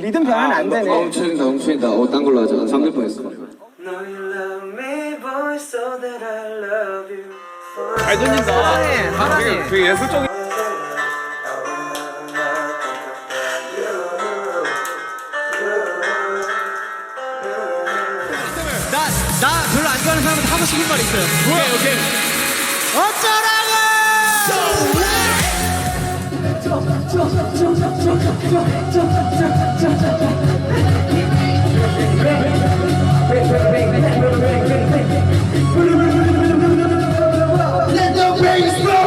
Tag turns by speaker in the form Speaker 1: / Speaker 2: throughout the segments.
Speaker 1: 리듬 변하면 안 되네.
Speaker 2: 멈춘다. 딴 걸로 하자. 잠들 뻔했어.
Speaker 3: 잘 들린다.
Speaker 1: 사랑해.
Speaker 3: 되게 예술적인.
Speaker 1: 나 별로 안 좋아하는 사람한테 하고 싶은 말 있어요.
Speaker 3: 오케이.
Speaker 4: Let the bass go!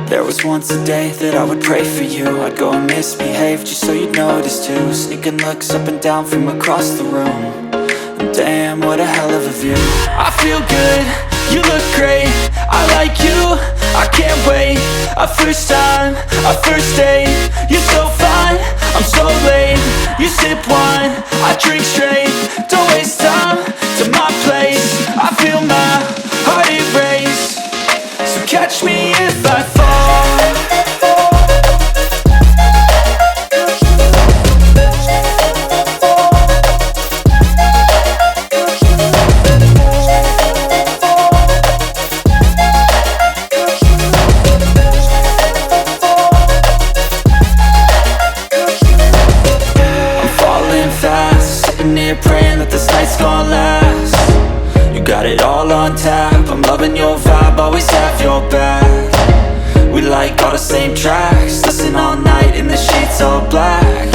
Speaker 5: There was once a day that I would pray for you. I'd go and misbehave just so you'd notice too. Sneaking looks up and down from across the room. And damn, what a hell of a view. I feel good, you look great, I like you, I can't wait. A first time, a first date. You're so fine, I'm so late. You sip wine, I drink straight. Don't waste time to my place. I feel my heart erase. So catch me if I fall. I'm falling fast, sitting here praying that this night's gonna last. You got it all on tap, I'm loving your vibe, always have your back. We like all the same tracks, listen all night in the sheets all black.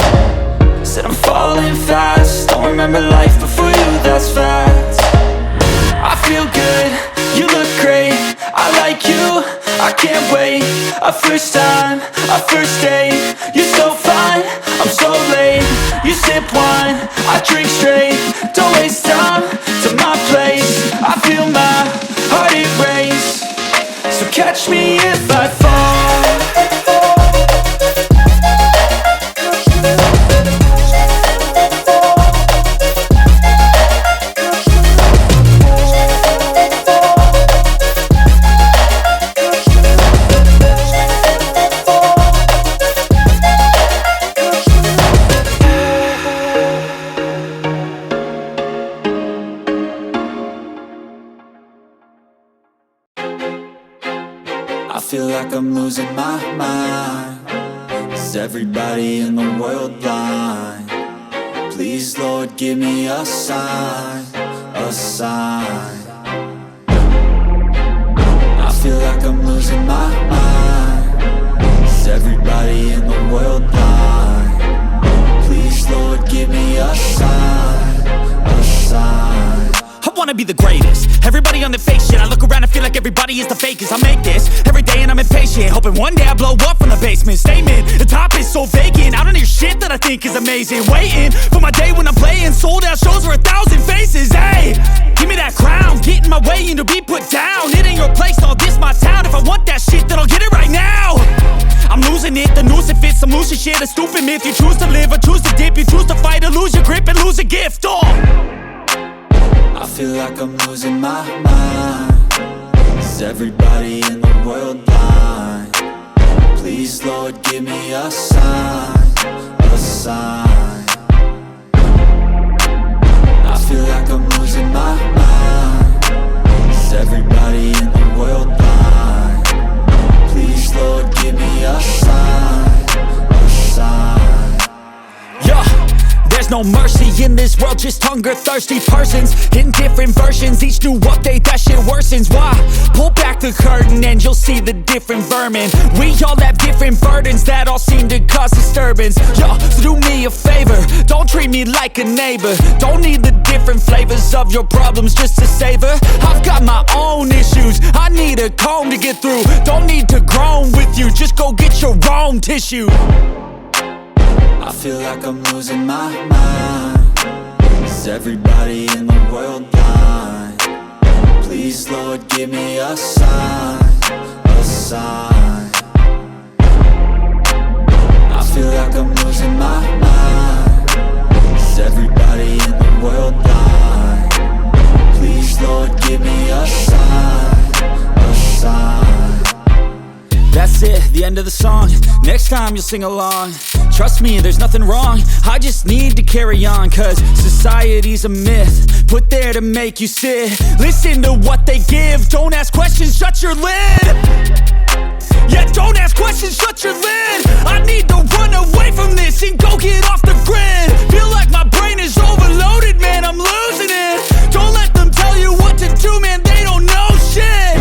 Speaker 5: Said I'm falling fast, don't remember life before you, that's fact. I feel good, you look great, I like you, I can't wait. A first time, a first date. You're so fine, I'm so late. You sip wine, I drink straight. Don't waste time to my place. I feel my heart erase. So catch me if I fall. I feel like I'm losing my mind. Is everybody in the world blind? Please, Lord, give me a sign, a sign. I feel like I'm losing my mind. Is everybody in the world blind? Please, Lord, give me a sign, a sign.
Speaker 6: I wanna be the greatest. Everybody on the fake shit. I look around and feel like everybody is the fakest. I make this every day and I'm impatient, hoping one day I blow up from the basement. Statement, the top is so vacant. I don't hear shit that I think is amazing. Waiting for my day when I'm playing sold out shows for 1,000 faces. Hey, give me that crown, get in my way and to be put down. It ain't your place, no, this my town. If I want that shit, then I'll get it right now. I'm losing it, the noose it fits. Some losing shit, a stupid myth. You choose to live or choose to dip. You choose to fight or lose your grip and lose a gift. Oh,
Speaker 5: I feel like I'm losing my mind. Is everybody in the world blind? Please, Lord, give me a sign, a sign. I feel like I'm losing my mind. Is everybody in the world blind? Please, Lord, give me a sign, a sign.
Speaker 6: yeah. There's no mercy in this world, just hunger-thirsty persons in different versions. Each new update, that shit worsens. Why? Pull back the curtain and you'll see the different vermin. We all have different burdens that all seem to cause disturbance. Yo, so do me a favor, don't treat me like a neighbor. Don't need the different flavors of your problems just to savor. I've got my own issues, I need a comb to get through. Don't need to groan with you, just go get your own tissue.
Speaker 5: I feel like I'm losing my mind. Is everybody in the world blind? Please, Lord, give me a sign, a sign. I feel like I'm losing my mind. Is everybody in the world blind? Please, Lord, give me a sign, a sign.
Speaker 6: That's it, the end of the song. Next time you'll sing along. Trust me, there's nothing wrong. I just need to carry on, cause society's a myth put there to make you sit. Listen to what they give. Don't ask questions, shut your lid. Yeah, don't ask questions, shut your lid. I need to run away from this and go get off the grid. Feel like my brain is overloaded, man, I'm losing it. Don't let them tell you what to do, man, they don't know shit.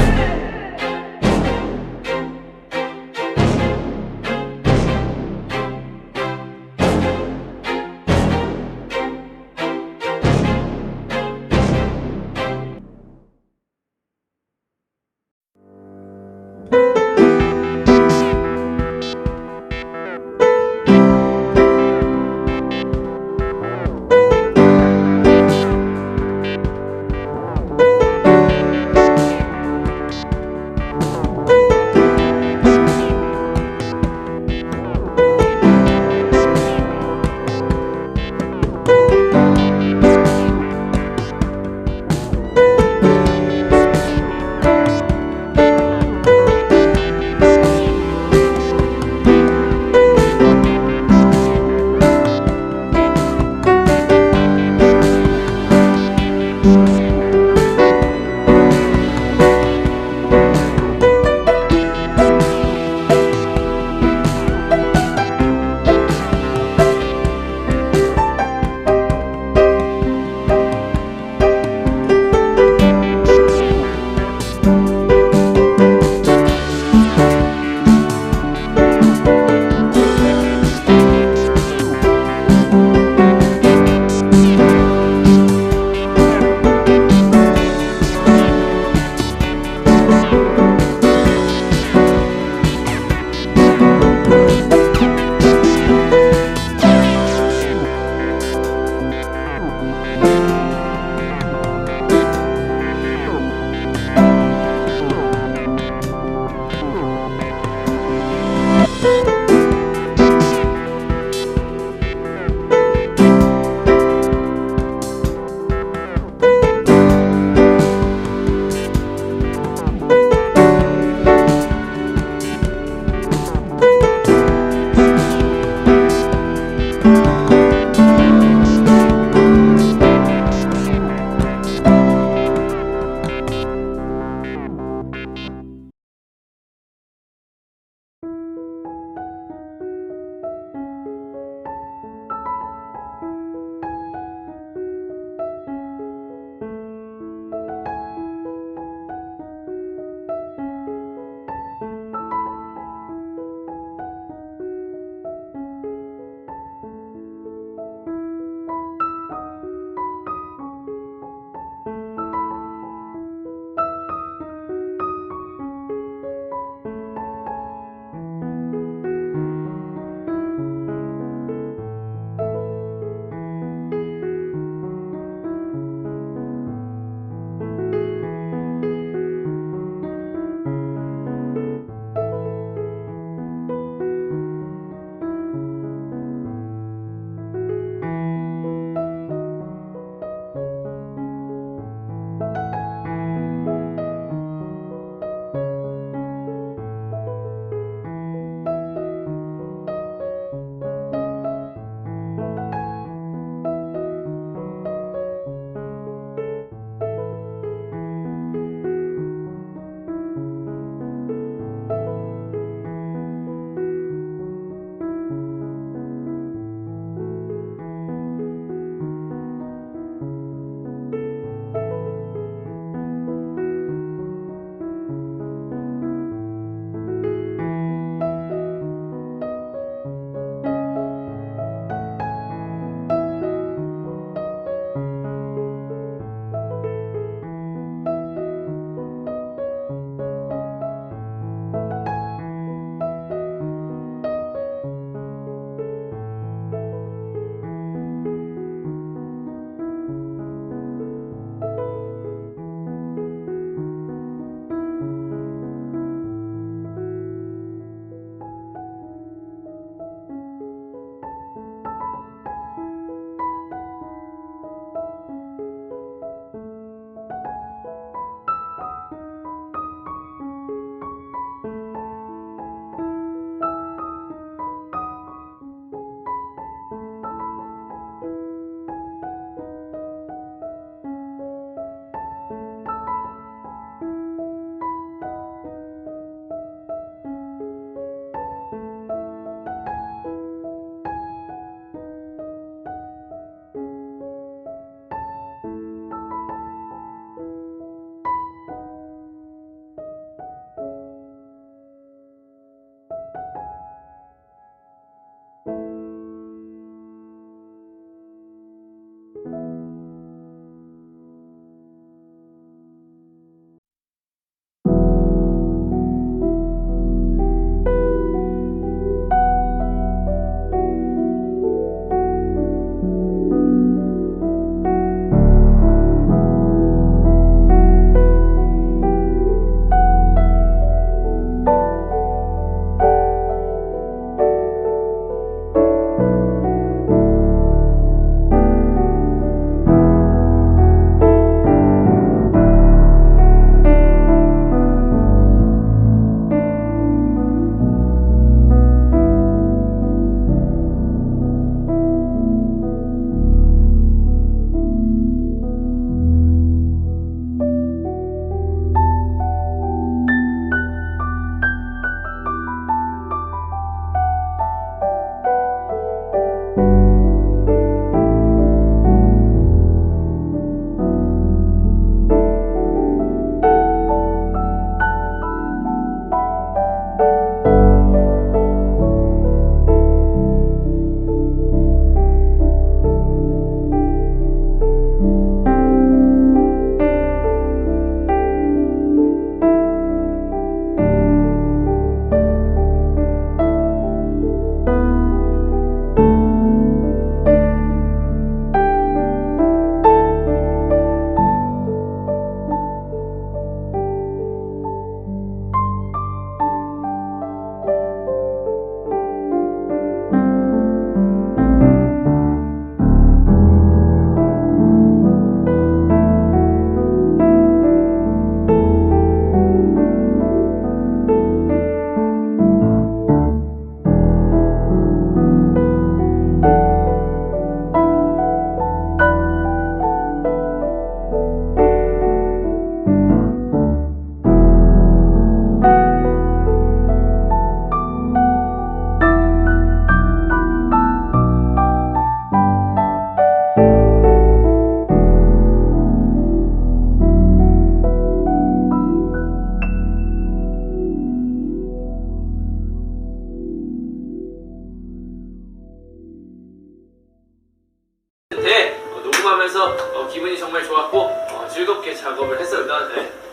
Speaker 7: 작업하면서 기분이 정말 좋았고 즐겁게 작업을 했었던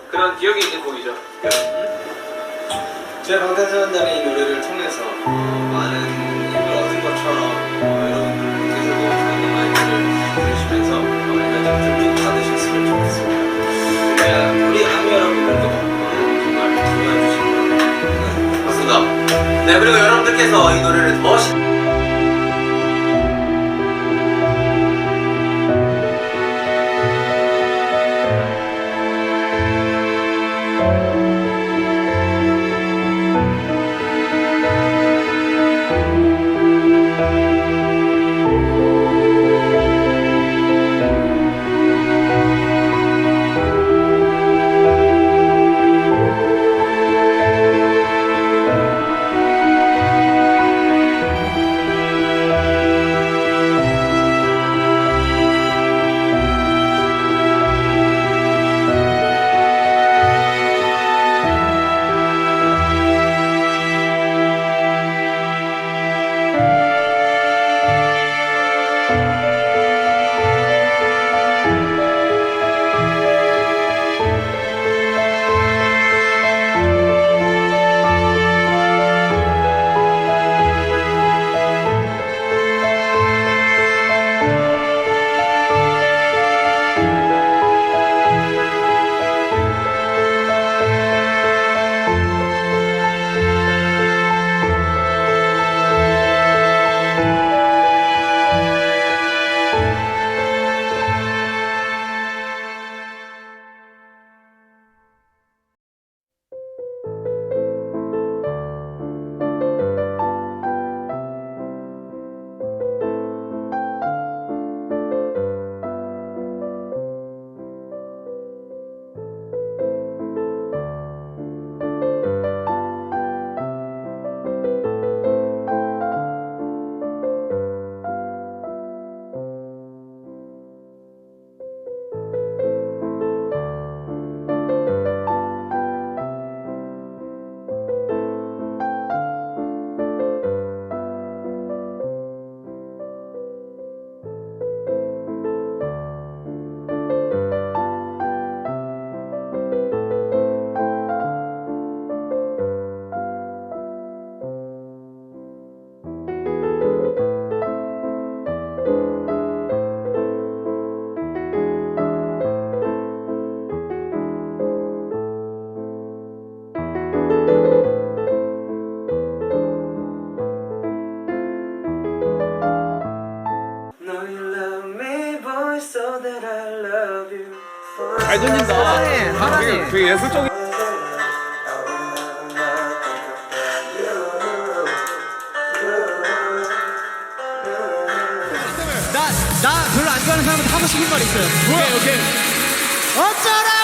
Speaker 7: 그런 기억이 있는 곡이죠.
Speaker 2: 제 방탄소년단의 이 노래를 통해서 많은 힘을 얻은 것처럼 여러분들께서도 많은 많이들 들으시면서 에너지 듬뿍 받으셨으면 좋겠습니다. 우리 아미 여러분들도 정말 좋아해 주시고 맞습니다. 네, 그리고 여러분들께서 이 노래를 더
Speaker 3: 잘 던진다.
Speaker 1: 사랑해.
Speaker 3: 되게 예술적인.
Speaker 1: 나 별로 안 좋아하는 사람한테 하고 싶은 말 있어요.
Speaker 3: 오케이 오케이.
Speaker 1: 어쩌라고!